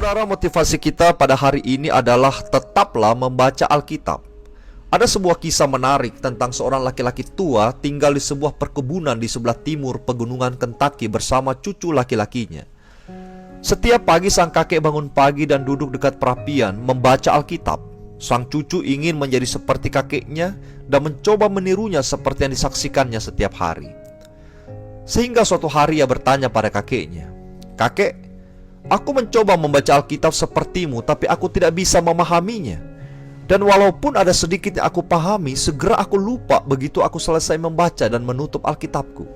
Saudara, motivasi kita pada hari ini adalah tetaplah membaca Alkitab. Ada sebuah kisah menarik tentang seorang laki-laki tua tinggal di sebuah perkebunan di sebelah timur pegunungan Kentucky bersama cucu laki-lakinya. Setiap pagi sang kakek bangun pagi dan duduk dekat perapian membaca Alkitab. Sang cucu ingin menjadi seperti kakeknya dan mencoba menirunya seperti yang disaksikannya setiap hari. Sehingga suatu hari ia bertanya pada kakeknya, "Kakek, aku mencoba membaca Alkitab sepertimu, tapi aku tidak bisa memahaminya. Dan walaupun ada sedikit yang aku pahami, segera aku lupa begitu aku selesai membaca dan menutup Alkitabku.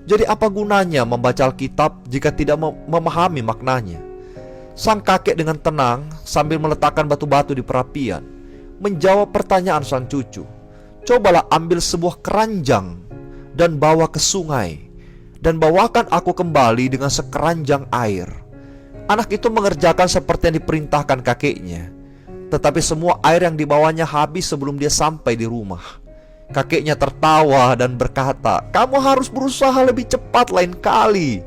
Jadi apa gunanya membaca Alkitab jika tidak memahami maknanya?" Sang kakek dengan tenang sambil meletakkan batu-batu di perapian menjawab pertanyaan sang cucu. "Cobalah ambil sebuah keranjang dan bawa ke sungai, dan bawakan aku kembali dengan sekeranjang air." Anak itu mengerjakan seperti yang diperintahkan kakeknya. Tetapi semua air yang dibawanya habis sebelum dia sampai di rumah. Kakeknya tertawa dan berkata, "Kamu harus berusaha lebih cepat lain kali."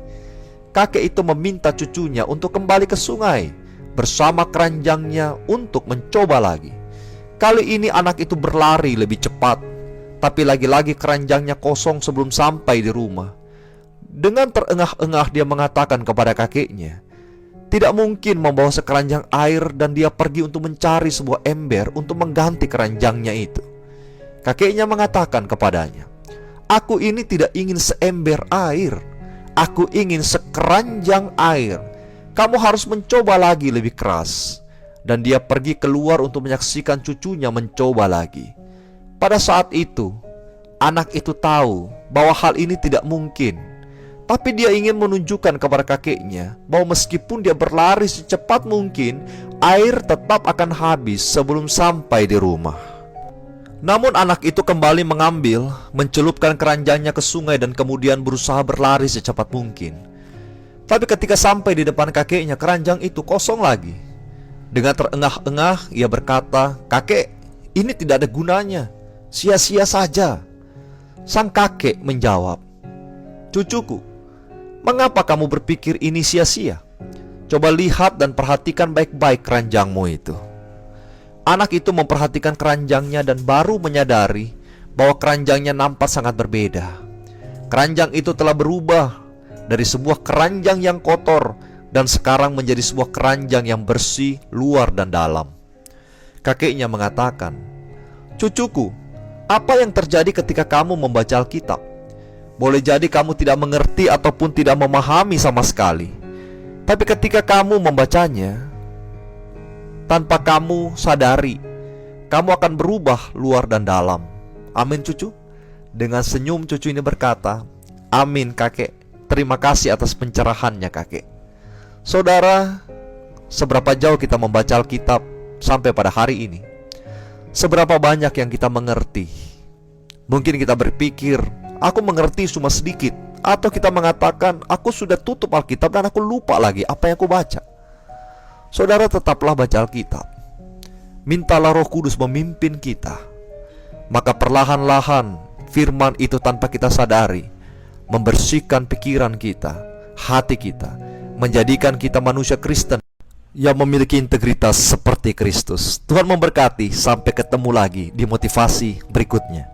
Kakek itu meminta cucunya untuk kembali ke sungai bersama keranjangnya untuk mencoba lagi. Kali ini anak itu berlari lebih cepat, tapi lagi-lagi keranjangnya kosong sebelum sampai di rumah. Dengan terengah-engah dia mengatakan kepada kakeknya, tidak mungkin membawa sekeranjang air, dan dia pergi untuk mencari sebuah ember untuk mengganti keranjangnya itu. Kakeknya mengatakan kepadanya, "Aku ini tidak ingin seember air, aku ingin sekeranjang air. Kamu harus mencoba lagi lebih keras." Dan dia pergi keluar untuk menyaksikan cucunya mencoba lagi. Pada saat itu, anak itu tahu bahwa hal ini tidak mungkin. Tapi dia ingin menunjukkan kepada kakeknya bahwa meskipun dia berlari secepat mungkin, air tetap akan habis sebelum sampai di rumah. Namun anak itu kembali mengambil, mencelupkan keranjangnya ke sungai dan kemudian berusaha berlari secepat mungkin. Tapi ketika sampai di depan kakeknya, keranjang itu kosong lagi. Dengan terengah-engah ia berkata, "Kakek, ini tidak ada gunanya, sia-sia saja." Sang kakek menjawab, "Cucuku, mengapa kamu berpikir ini sia-sia? Coba lihat dan perhatikan baik-baik keranjangmu itu." Anak itu memperhatikan keranjangnya dan baru menyadari bahwa keranjangnya nampak sangat berbeda. Keranjang itu telah berubah dari sebuah keranjang yang kotor dan sekarang menjadi sebuah keranjang yang bersih luar dan dalam. Kakeknya mengatakan, "Cucuku, apa yang terjadi ketika kamu membaca Alkitab? Boleh jadi kamu tidak mengerti ataupun tidak memahami sama sekali. Tapi ketika kamu membacanya, tanpa kamu sadari, kamu akan berubah luar dan dalam." Amin, cucu. Dengan senyum cucu ini berkata, "Amin, kakek. Terima kasih atas pencerahannya, kakek." Saudara, seberapa jauh kita membaca Alkitab sampai pada hari ini? Seberapa banyak yang kita mengerti? Mungkin kita berpikir, "Aku mengerti cuma sedikit." Atau kita mengatakan, "Aku sudah tutup Alkitab dan aku lupa lagi apa yang aku baca." Saudara, tetaplah baca Alkitab. Mintalah Roh Kudus memimpin kita. Maka perlahan-lahan firman itu tanpa kita sadari membersihkan pikiran kita, hati kita, menjadikan kita manusia Kristen yang memiliki integritas seperti Kristus. Tuhan memberkati. Sampai ketemu lagi di motivasi berikutnya.